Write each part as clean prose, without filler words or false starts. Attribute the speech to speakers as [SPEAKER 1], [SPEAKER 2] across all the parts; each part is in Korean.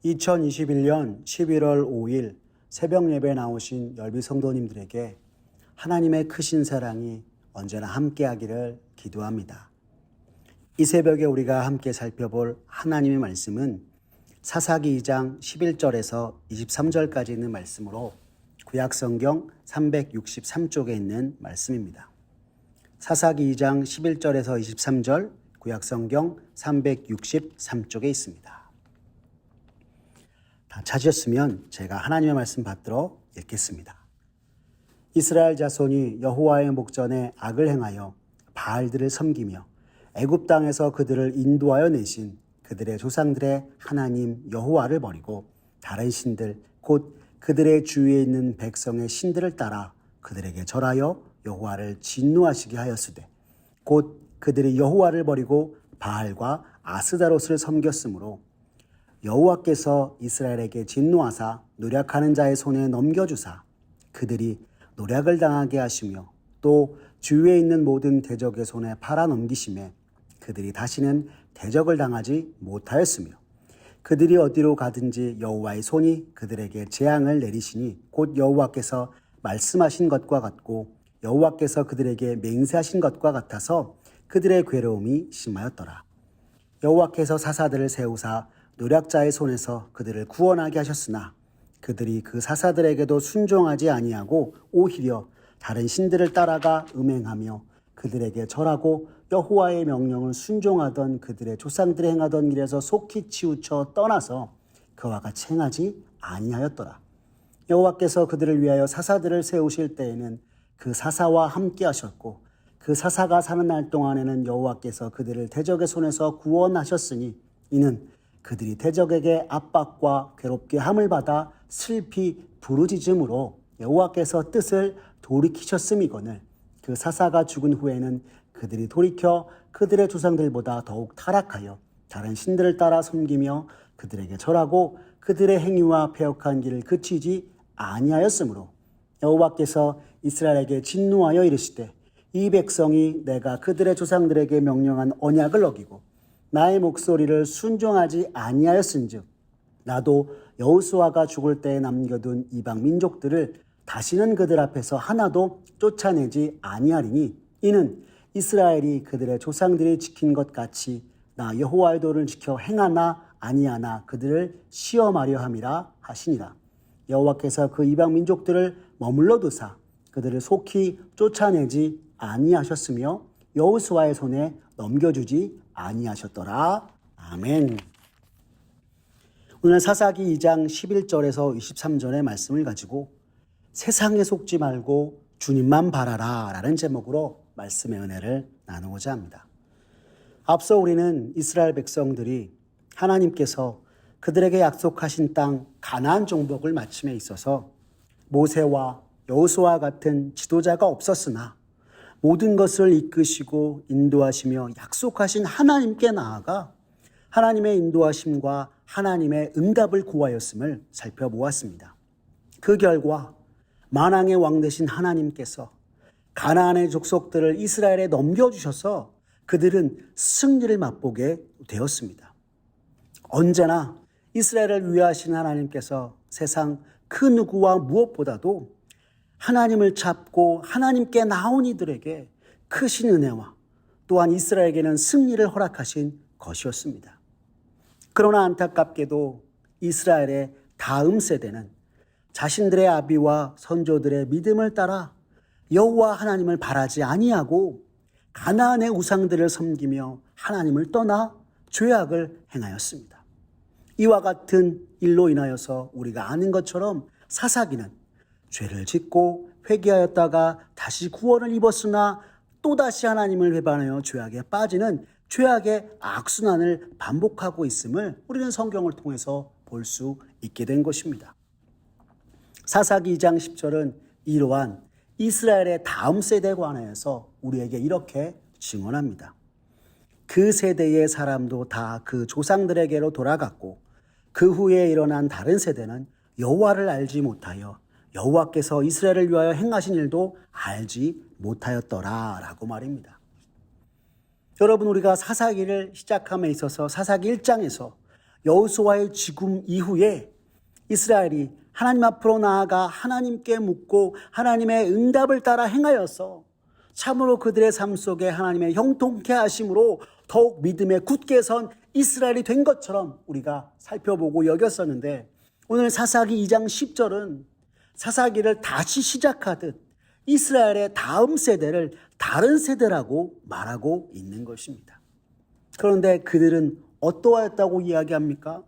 [SPEAKER 1] 2021년 11월 5일 새벽 예배 나오신 열비 성도님들에게 하나님의 크신 사랑이 언제나 함께하기를 기도합니다. 이 새벽에 우리가 함께 살펴볼 하나님의 말씀은 사사기 2장 11절에서 23절까지 있는 말씀으로 구약성경 363쪽에 있는 말씀입니다. 사사기 2장 11절에서 23절 구약성경 363쪽에 있습니다. 다 찾으셨으면 제가 하나님의 말씀 받들어 읽겠습니다. 이스라엘 자손이 여호와의 목전에 악을 행하여 바알들을 섬기며 애굽 땅에서 그들을 인도하여 내신 그들의 조상들의 하나님 여호와를 버리고 다른 신들 곧 그들의 주위에 있는 백성의 신들을 따라 그들에게 절하여 여호와를 진노하시게 하였으되 곧 그들이 여호와를 버리고 바알과 아스다롯을 섬겼으므로 여호와께서 이스라엘에게 진노하사 노략하는 자의 손에 넘겨주사 그들이 노략을 당하게 하시며 또 주위에 있는 모든 대적의 손에 팔아 넘기심에 그들이 다시는 대적을 당하지 못하였으며 그들이 어디로 가든지 여호와의 손이 그들에게 재앙을 내리시니 곧 여호와께서 말씀하신 것과 같고 여호와께서 그들에게 맹세하신 것과 같아서 그들의 괴로움이 심하였더라. 여호와께서 사사들을 세우사 노략자의 손에서 그들을 구원하게 하셨으나 그들이 그 사사들에게도 순종하지 아니하고 오히려 다른 신들을 따라가 음행하며 그들에게 절하고 여호와의 명령을 순종하던 그들의 조상들이 행하던 일에서 속히 치우쳐 떠나서 그와 같이 행하지 아니하였더라. 여호와께서 그들을 위하여 사사들을 세우실 때에는 그 사사와 함께 하셨고 그 사사가 사는 날 동안에는 여호와께서 그들을 대적의 손에서 구원하셨으니 이는 그들이 대적에게 압박과 괴롭게 함을 받아 슬피 부르짖음으로 여호와께서 뜻을 돌이키셨음이거늘 그 사사가 죽은 후에는 그들이 돌이켜 그들의 조상들보다 더욱 타락하여 다른 신들을 따라 섬기며 그들에게 절하고 그들의 행위와 패역한 길을 그치지 아니하였으므로 여호와께서 이스라엘에게 진노하여 이르시되 이 백성이 내가 그들의 조상들에게 명령한 언약을 어기고 나의 목소리를 순종하지 아니하였은즉 나도 여호수아가 죽을 때에 남겨둔 이방 민족들을 다시는 그들 앞에서 하나도 쫓아내지 아니하리니 이는 이스라엘이 그들의 조상들이 지킨 것 같이 나 여호와의 도를 지켜 행하나 아니하나 그들을 시험하려 함이라 하시니라. 여호와께서 그 이방 민족들을 머물러 두사 그들을 속히 쫓아내지 아니하셨으며 여호수아의 손에 넘겨주지 아니하셨더라. 아멘. 오늘 사사기 2장 11절에서 23절의 말씀을 가지고 세상에 속지 말고 주님만 바라라 라는 제목으로 말씀의 은혜를 나누고자 합니다. 앞서 우리는 이스라엘 백성들이 하나님께서 그들에게 약속하신 땅 가나안 정복을 마침에 있어서 모세와 여호수아 같은 지도자가 없었으나 모든 것을 이끄시고 인도하시며 약속하신 하나님께 나아가 하나님의 인도하심과 하나님의 응답을 구하였음을 살펴보았습니다. 그 결과 만왕의 왕 되신 하나님께서 가나안의 족속들을 이스라엘에 넘겨주셔서 그들은 승리를 맛보게 되었습니다. 언제나 이스라엘을 위하신 하나님께서 세상 그 누구와 무엇보다도 하나님을 찾고 하나님께 나온 이들에게 크신 은혜와 또한 이스라엘에게는 승리를 허락하신 것이었습니다. 그러나 안타깝게도 이스라엘의 다음 세대는 자신들의 아비와 선조들의 믿음을 따라 여호와 하나님을 바라지 아니하고 가나안의 우상들을 섬기며 하나님을 떠나 죄악을 행하였습니다. 이와 같은 일로 인하여서 우리가 아는 것처럼 사사기는 죄를 짓고 회개하였다가 다시 구원을 입었으나 또다시 하나님을 배반하여 죄악에 빠지는 죄악의 악순환을 반복하고 있음을 우리는 성경을 통해서 볼 수 있게 된 것입니다. 사사기 2장 10절은 이러한 이스라엘의 다음 세대에 관하여서 우리에게 이렇게 증언합니다. 그 세대의 사람도 다 그 조상들에게로 돌아갔고 그 후에 일어난 다른 세대는 여호와를 알지 못하여 여호와께서 이스라엘을 위하여 행하신 일도 알지 못하였더라 라고 말입니다. 여러분, 우리가 사사기를 시작함에 있어서 사사기 1장에서 여호수아의 죽음 이후에 이스라엘이 하나님 앞으로 나아가 하나님께 묻고 하나님의 응답을 따라 행하여서 참으로 그들의 삶 속에 하나님의 형통케 하심으로 더욱 믿음에 굳게 선 이스라엘이 된 것처럼 우리가 살펴보고 여겼었는데, 오늘 사사기 2장 10절은 사사기를 다시 시작하듯 이스라엘의 다음 세대를 다른 세대라고 말하고 있는 것입니다. 그런데 그들은 어떠하였다고 이야기합니까?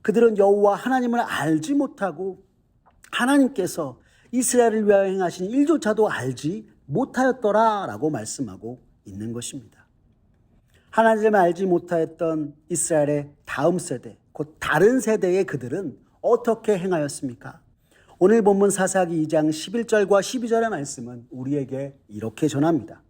[SPEAKER 1] 그들은 여호와 하나님을 알지 못하고 하나님께서 이스라엘을 위하여 행하신 일조차도 알지 못하였더라라고 말씀하고 있는 것입니다. 하나님을 알지 못하였던 이스라엘의 다음 세대, 곧 다른 세대의 그들은 어떻게 행하였습니까? 오늘 본문 사사기 2장 11절과 12절의 말씀은 우리에게 이렇게 전합니다.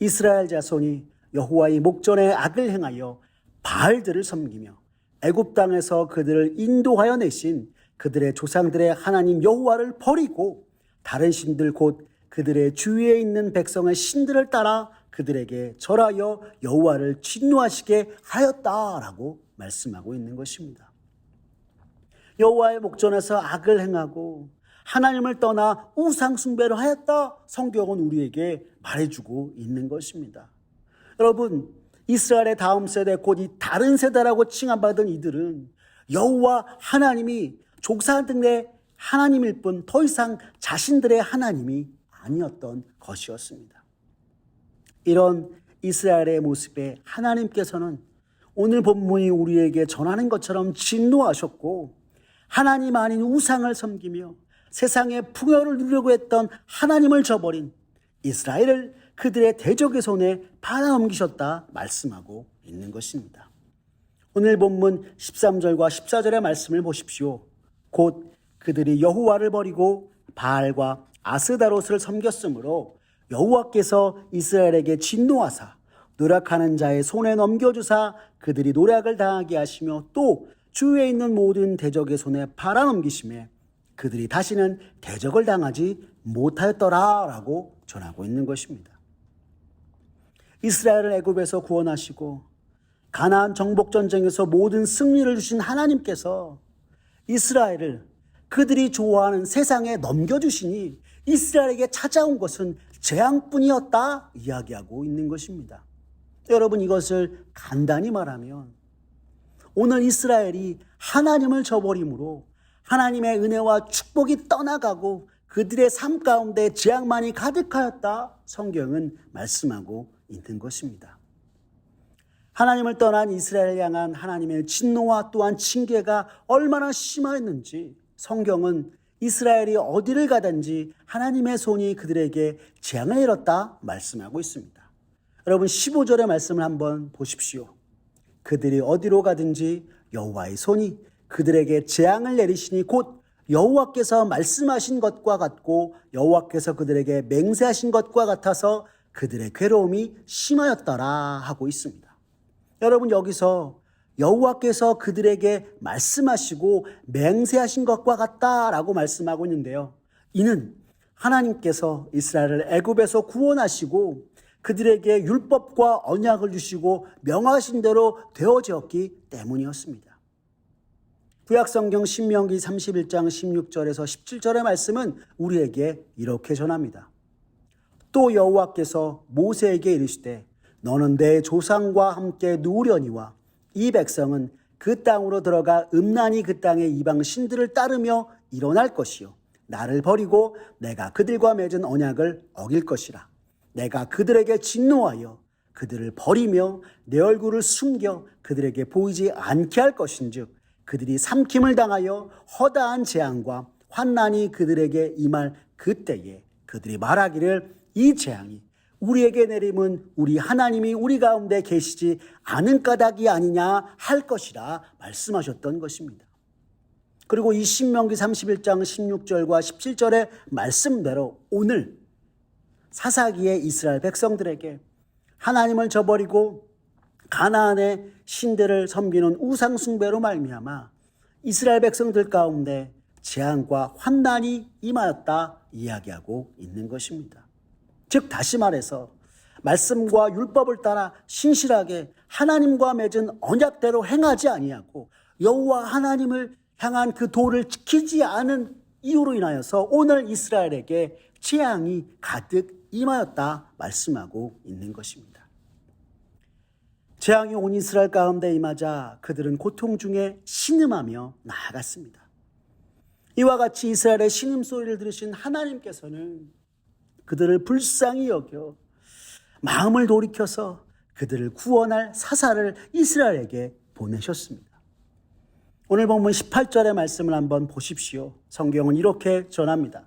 [SPEAKER 1] 이스라엘 자손이 여호와의 목전에 악을 행하여 바알들을 섬기며 애굽 땅에서 그들을 인도하여 내신 그들의 조상들의 하나님 여호와를 버리고 다른 신들 곧 그들의 주위에 있는 백성의 신들을 따라 그들에게 절하여 여호와를 진노하시게 하였다라고 말씀하고 있는 것입니다. 여호와의 목전에서 악을 행하고 하나님을 떠나 우상 숭배를 하였다, 성경은 우리에게 말해주고 있는 것입니다. 여러분, 이스라엘의 다음 세대, 곧 이 다른 세대라고 칭함받은 이들은 여호와 하나님이 조상들의 하나님일 뿐 더 이상 자신들의 하나님이 아니었던 것이었습니다. 이런 이스라엘의 모습에 하나님께서는 오늘 본문이 우리에게 전하는 것처럼 진노하셨고, 하나님 아닌 우상을 섬기며 세상의 풍요를 누리려고 했던 하나님을 저버린 이스라엘을 그들의 대적의 손에 팔아넘기셨다 말씀하고 있는 것입니다. 오늘 본문 13절과 14절의 말씀을 보십시오. 곧 그들이 여호와를 버리고 바알과 아스다롯을 섬겼으므로 여호와께서 이스라엘에게 진노하사 노력하는 자의 손에 넘겨주사 그들이 노력을 당하게 하시며 또 주위에 있는 모든 대적의 손에 팔아넘기심에 그들이 다시는 대적을 당하지 못하였더라라고 전하고 있는 것입니다. 이스라엘을 애굽에서 구원하시고 가나안 정복 전쟁에서 모든 승리를 주신 하나님께서 이스라엘을 그들이 좋아하는 세상에 넘겨주시니 이스라엘에게 찾아온 것은 재앙뿐이었다 이야기하고 있는 것입니다. 여러분, 이것을 간단히 말하면 오늘 이스라엘이 하나님을 저버림으로 하나님의 은혜와 축복이 떠나가고 그들의 삶 가운데 재앙만이 가득하였다, 성경은 말씀하고 있는 것입니다. 하나님을 떠난 이스라엘을 향한 하나님의 진노와 또한 징계가 얼마나 심하였는지 성경은 이스라엘이 어디를 가든지 하나님의 손이 그들에게 재앙을 내렸다 말씀하고 있습니다. 여러분, 15절의 말씀을 한번 보십시오. 그들이 어디로 가든지 여호와의 손이 그들에게 재앙을 내리시니 곧 여호와께서 말씀하신 것과 같고 여호와께서 그들에게 맹세하신 것과 같아서 그들의 괴로움이 심하였더라 하고 있습니다. 여러분, 여기서 여호와께서 그들에게 말씀하시고 맹세하신 것과 같다라고 말씀하고 있는데요. 이는 하나님께서 이스라엘을 애굽에서 구원하시고 그들에게 율법과 언약을 주시고 명하신 대로 되어졌기 때문이었습니다. 구약성경 신명기 31장 16절에서 17절의 말씀은 우리에게 이렇게 전합니다. 또 여호와께서 모세에게 이르시되 너는 내 조상과 함께 누우려니와 이 백성은 그 땅으로 들어가 음란히 그 땅의 이방 신들을 따르며 일어날 것이요 나를 버리고 내가 그들과 맺은 언약을 어길 것이라. 내가 그들에게 진노하여 그들을 버리며 내 얼굴을 숨겨 그들에게 보이지 않게 할 것인즉 그들이 삼킴을 당하여 허다한 재앙과 환난이 그들에게 임할 그때에 그들이 말하기를 이 재앙이 우리에게 내림은 우리 하나님이 우리 가운데 계시지 않은 까닭이 아니냐 할 것이라 말씀하셨던 것입니다. 그리고 이 신명기 31장 16절과 17절의 말씀대로 오늘 사사기의 이스라엘 백성들에게 하나님을 저버리고 가나안의 신들을 섬기는 우상 숭배로 말미암아 이스라엘 백성들 가운데 재앙과 환난이 임하였다 이야기하고 있는 것입니다. 즉 다시 말해서 말씀과 율법을 따라 신실하게 하나님과 맺은 언약대로 행하지 아니하고 여호와 하나님을 향한 그 도를 지키지 않은 이유로 인하여서 오늘 이스라엘에게 재앙이 가득 임하였다 말씀하고 있는 것입니다. 재앙이 온 이스라엘 가운데 임하자 그들은 고통 중에 신음하며 나아갔습니다. 이와 같이 이스라엘의 신음소리를 들으신 하나님께서는 그들을 불쌍히 여겨 마음을 돌이켜서 그들을 구원할 사사를 이스라엘에게 보내셨습니다. 오늘 본문 18절의 말씀을 한번 보십시오. 성경은 이렇게 전합니다.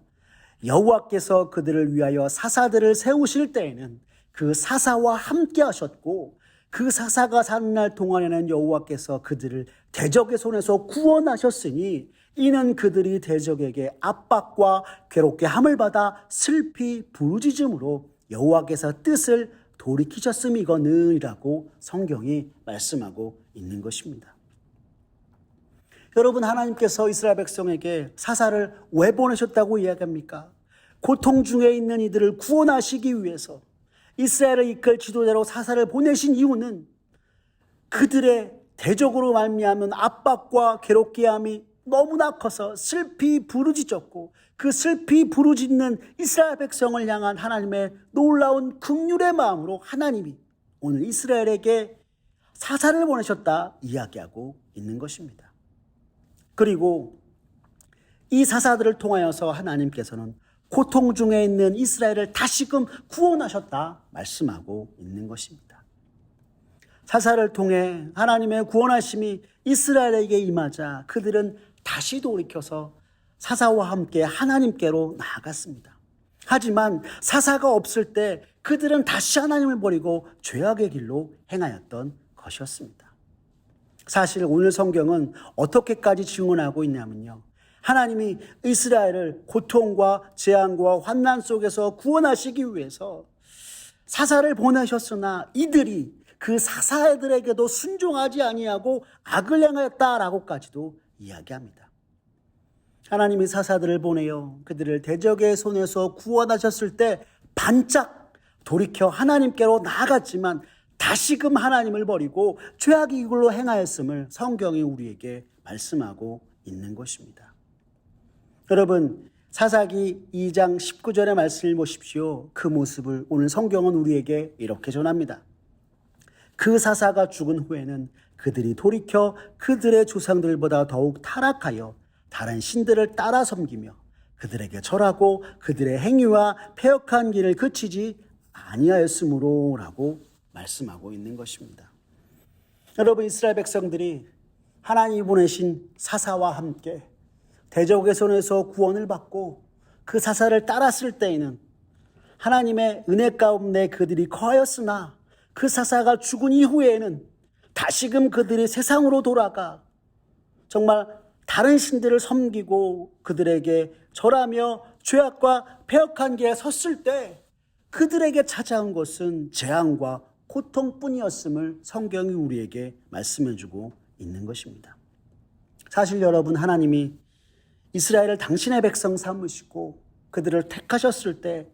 [SPEAKER 1] 여호와께서 그들을 위하여 사사들을 세우실 때에는 그 사사와 함께 하셨고 그 사사가 사는 날 동안에는 여호와께서 그들을 대적의 손에서 구원하셨으니 이는 그들이 대적에게 압박과 괴롭게 함을 받아 슬피 부르짖음으로 여호와께서 뜻을 돌이키셨음이거늘이라고 성경이 말씀하고 있는 것입니다. 여러분, 하나님께서 이스라엘 백성에게 사사를 왜 보내셨다고 이야기합니까? 고통 중에 있는 이들을 구원하시기 위해서 이스라엘을 이끌 지도자로 사사를 보내신 이유는 그들의 대적으로 말미암은 압박과 괴롭게 함이 너무나 커서 슬피 부르짖었고 그 슬피 부르짖는 이스라엘 백성을 향한 하나님의 놀라운 긍휼의 마음으로 하나님이 오늘 이스라엘에게 사사를 보내셨다 이야기하고 있는 것입니다. 그리고 이 사사들을 통하여서 하나님께서는 고통 중에 있는 이스라엘을 다시금 구원하셨다 말씀하고 있는 것입니다. 사사를 통해 하나님의 구원하심이 이스라엘에게 임하자 그들은 다시 돌이켜서 사사와 함께 하나님께로 나아갔습니다. 하지만 사사가 없을 때 그들은 다시 하나님을 버리고 죄악의 길로 행하였던 것이었습니다. 사실 오늘 성경은 어떻게까지 증언하고 있냐면요. 하나님이 이스라엘을 고통과 재앙과 환난 속에서 구원하시기 위해서 사사를 보내셨으나 이들이 그 사사들에게도 순종하지 아니하고 악을 행하였다라고까지도 이야기합니다. 하나님이 사사들을 보내어 그들을 대적의 손에서 구원하셨을 때 반짝 돌이켜 하나님께로 나아갔지만 다시금 하나님을 버리고 죄악의 길로 행하였음을 성경이 우리에게 말씀하고 있는 것입니다. 여러분, 사사기 2장 19절의 말씀을 보십시오. 그 모습을 오늘 성경은 우리에게 이렇게 전합니다. 그 사사가 죽은 후에는 그들이 돌이켜 그들의 조상들보다 더욱 타락하여 다른 신들을 따라 섬기며 그들에게 절하고 그들의 행위와 패역한 길을 그치지 아니하였으므로 라고 말씀하고 있는 것입니다. 여러분, 이스라엘 백성들이 하나님이 보내신 사사와 함께 대적의 손에서 구원을 받고 그 사사를 따랐을 때에는 하나님의 은혜 가운데 그들이 거하였으나 그 사사가 죽은 이후에는 다시금 그들이 세상으로 돌아가 정말 다른 신들을 섬기고 그들에게 절하며 죄악과 패역한 길에 섰을 때 그들에게 찾아온 것은 재앙과 고통뿐이었음을 성경이 우리에게 말씀해주고 있는 것입니다. 사실 여러분, 하나님이 이스라엘을 당신의 백성 삼으시고 그들을 택하셨을 때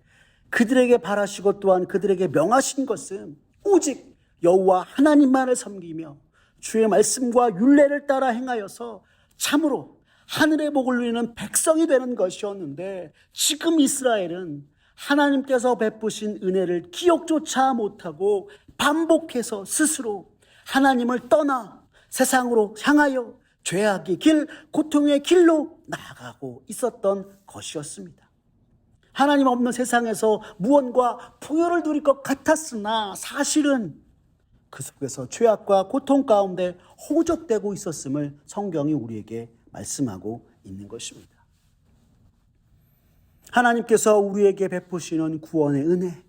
[SPEAKER 1] 그들에게 바라시고 또한 그들에게 명하신 것은 오직 여호와 하나님만을 섬기며 주의 말씀과 율례를 따라 행하여서 참으로 하늘의 복을 누리는 백성이 되는 것이었는데 지금 이스라엘은 하나님께서 베푸신 은혜를 기억조차 못하고 반복해서 스스로 하나님을 떠나 세상으로 향하여 죄악의 길, 고통의 길로 나아가고 있었던 것이었습니다. 하나님 없는 세상에서 무언가 부여를 누릴 것 같았으나 사실은 그 속에서 죄악과 고통 가운데 호적되고 있었음을 성경이 우리에게 말씀하고 있는 것입니다. 하나님께서 우리에게 베푸시는 구원의 은혜,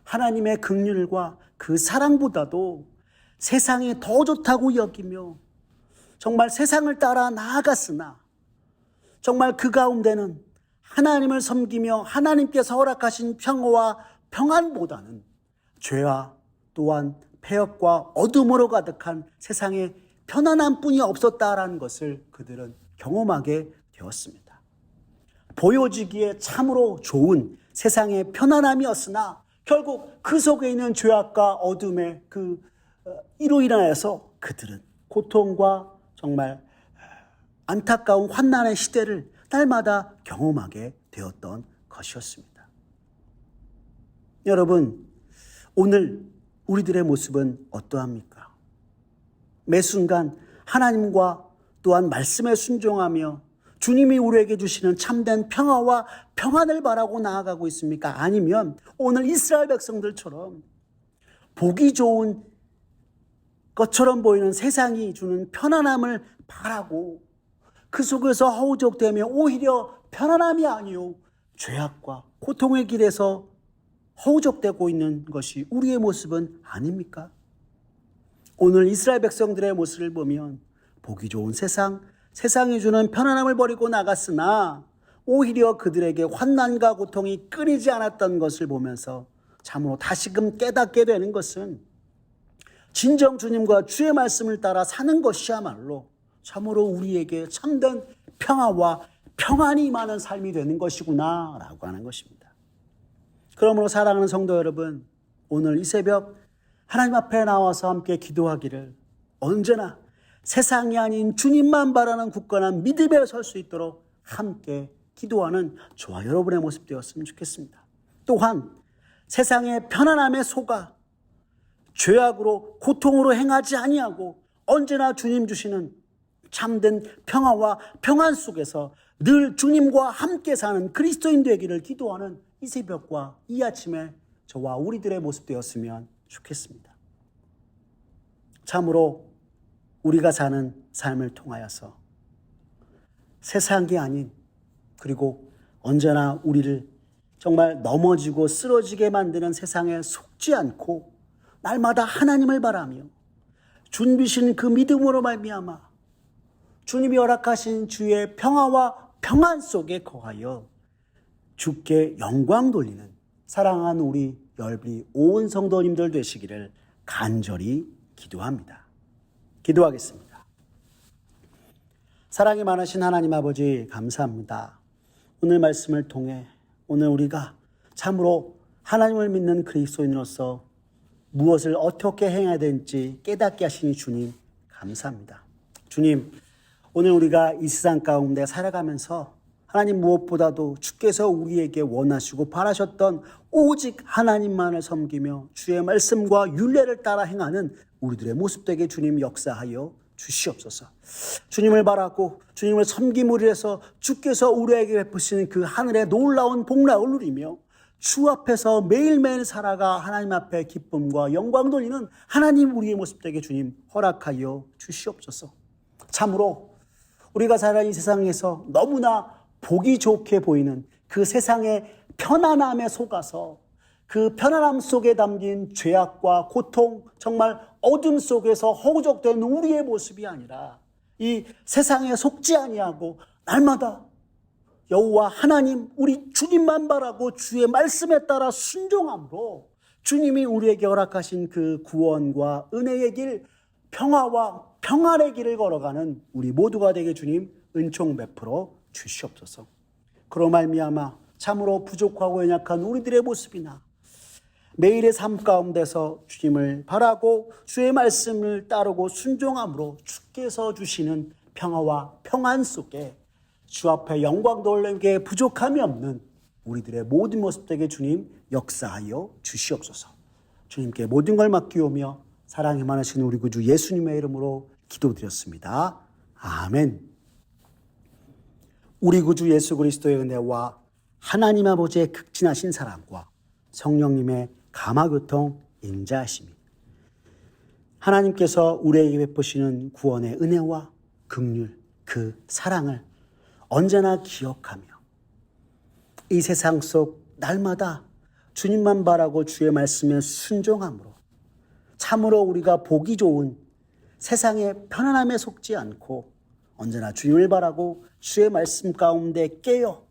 [SPEAKER 1] 하나님의 긍휼과 그 사랑보다도 세상이 더 좋다고 여기며 정말 세상을 따라 나아갔으나 정말 그 가운데는 하나님을 섬기며 하나님께서 허락하신 평화와 평안보다는 죄와 또한 패역과 어둠으로 가득한 세상에 편안함뿐이 없었다라는 것을 그들은 경험하게 되었습니다. 보여지기에 참으로 좋은 세상의 편안함이었으나 결국 그 속에 있는 죄악과 어둠의 이로 인하여서 그들은 고통과 정말 안타까운 환난의 시대를 날마다 경험하게 되었던 것이었습니다. 여러분, 오늘 우리들의 모습은 어떠합니까? 매 순간 하나님과 또한 말씀에 순종하며 주님이 우리에게 주시는 참된 평화와 평안을 바라고 나아가고 있습니까? 아니면 오늘 이스라엘 백성들처럼 보기 좋은 것처럼 보이는 세상이 주는 편안함을 바라고 그 속에서 허우적대며 오히려 편안함이 아니요 죄악과 고통의 길에서 허우적대고 있는 것이 우리의 모습은 아닙니까? 오늘 이스라엘 백성들의 모습을 보면 보기 좋은 세상이 주는 편안함을 버리고 나갔으나 오히려 그들에게 환난과 고통이 끊이지 않았던 것을 보면서 참으로 다시금 깨닫게 되는 것은 진정 주님과 주의 말씀을 따라 사는 것이야말로 참으로 우리에게 참된 평화와 평안이 임하는 삶이 되는 것이구나 라고 하는 것입니다. 그러므로 사랑하는 성도 여러분, 오늘 이 새벽 하나님 앞에 나와서 함께 기도하기를 언제나 세상이 아닌 주님만 바라는 굳건한 믿음에 설 수 있도록 함께 기도하는 저와 여러분의 모습 되었으면 좋겠습니다. 또한 세상의 편안함에 속아 죄악으로 고통으로 행하지 아니하고 언제나 주님 주시는 참된 평화와 평안 속에서 늘 주님과 함께 사는 그리스도인 되기를 기도하는 이 새벽과 이 아침에 저와 우리들의 모습 되었으면 좋겠습니다. 참으로 우리가 사는 삶을 통하여서 세상이 아닌 그리고 언제나 우리를 정말 넘어지고 쓰러지게 만드는 세상에 속지 않고 날마다 하나님을 바라며 준비신 그 믿음으로 말미암아 주님이 허락하신 주의 평화와 평안 속에 거하여 주께 영광 돌리는 사랑하는 우리 열비 온 성도님들 되시기를 간절히 기도합니다. 기도하겠습니다. 사랑이 많으신 하나님 아버지 감사합니다. 오늘 말씀을 통해 오늘 우리가 참으로 하나님을 믿는 그리스도인으로서 무엇을 어떻게 행해야 되는지 깨닫게 하시니 주님 감사합니다. 주님, 오늘 우리가 이 세상 가운데 살아가면서 하나님 무엇보다도 주께서 우리에게 원하시고 바라셨던 오직 하나님만을 섬기며 주의 말씀과 율례를 따라 행하는 우리들의 모습 되게 주님 역사하여 주시옵소서. 주님을 바라고 주님을 섬김으로 해서 주께서 우리에게 베푸시는 그 하늘의 놀라운 복락을 누리며 주 앞에서 매일매일 살아가 하나님 앞에 기쁨과 영광 돌리는 하나님 우리의 모습 되게 주님 허락하여 주시옵소서. 참으로 우리가 살아가는 이 세상에서 너무나 보기 좋게 보이는 그 세상의 편안함에 속아서 그 편안함 속에 담긴 죄악과 고통, 정말 어둠 속에서 허우적대는 우리의 모습이 아니라 이 세상에 속지 아니하고 날마다 여호와 하나님 우리 주님만 바라고 주의 말씀에 따라 순종함으로 주님이 우리에게 허락하신 그 구원과 은혜의 길, 평화와 평안의 길을 걸어가는 우리 모두가 되게 주님 은총 베풀어 주시옵소서. 그로 말미암아 참으로 부족하고 연약한 우리들의 모습이나 매일의 삶 가운데서 주님을 바라고 주의 말씀을 따르고 순종함으로 주께서 주시는 평화와 평안 속에 주 앞에 영광 돌리기에 부족함이 없는 우리들의 모든 모습 되게 주님 역사하여 주시옵소서. 주님께 모든 걸 맡기오며 사랑이 많으신 우리 구주 예수님의 이름으로 기도드렸습니다. 아멘. 우리 구주 예수 그리스도의 은혜와 하나님 아버지의 극진하신 사랑과 성령님의 감화교통 인자하심이 하나님께서 우리에게 베푸시는 구원의 은혜와 긍휼 그 사랑을 언제나 기억하며 이 세상 속 날마다 주님만 바라고 주의 말씀에 순종함으로 참으로 우리가 보기 좋은 세상의 편안함에 속지 않고 언제나 주님을 바라고 주의 말씀 가운데 깨어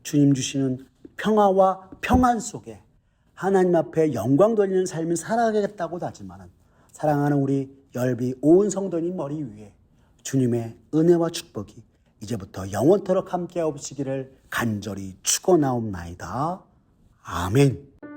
[SPEAKER 1] 주님 주시는 평화와 평안 속에 하나님 앞에 영광 돌리는 삶을 살아가겠다고 다짐하는 사랑하는 우리 열비 온 성도님 머리 위에 주님의 은혜와 축복이 이제부터 영원토록 함께 하옵시기를 간절히 축원하옵나이다. 아멘.